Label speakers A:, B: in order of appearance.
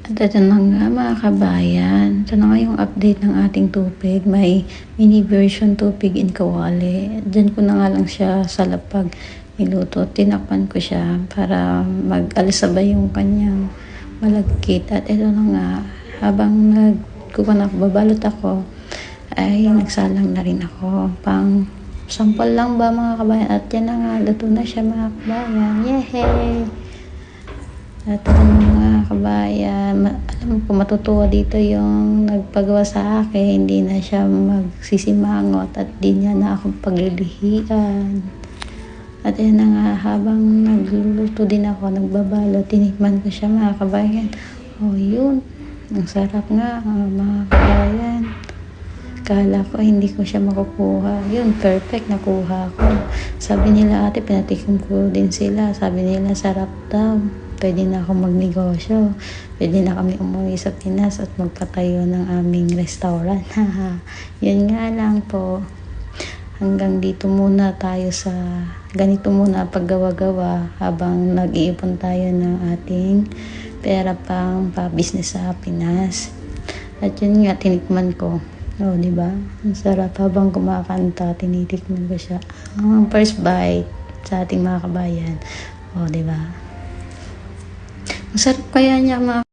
A: At ito na nga mga kabayan, ito na nga yung update ng ating tupig. May mini version tupig in kawali. Diyan ko na nga lang siya sa lapag niluto. Tinakpan ko siya para mag-alisabay yung kanyang malagkit. At ito na nga, habang babalot ako, ay nagsalang na rin ako. Pang sample lang ba mga kabayan? At yan na nga, luto na siya mga kabayan. Yehey! At mga kabayan, alam ko matutuwa dito yung nagpagawa sa akin, hindi na siya magsisimangot at di niya na ako paglilihian. At yun na nga, habang nagluluto din ako, nagbabalo, tinikman ko siya mga kabayan. Oh yun, ang sarap nga mga kabayan. Kala ko hindi ko siya makukuha. Yun, perfect, nakuha ko. Sabi nila ate, pinatikim ko din sila. Sabi nila sarap daw. Pwede na ako magnegosyo. Pwede na kami umuwi sa Pinas at magpatayo ng aming restaurant. Yun nga lang po. Hanggang dito muna tayo sa ganito muna paggawa-gawa habang nag-iipon tayo ng ating pera pang pa-business sa Pinas. At yun nga, tinikman ko. Oh, di ba? Ang sarap habang kumakanta, tinitikman ko siya. Ang first bite sa ating mga kabayan. Oh, di ba? Ang sarap kaya niya mga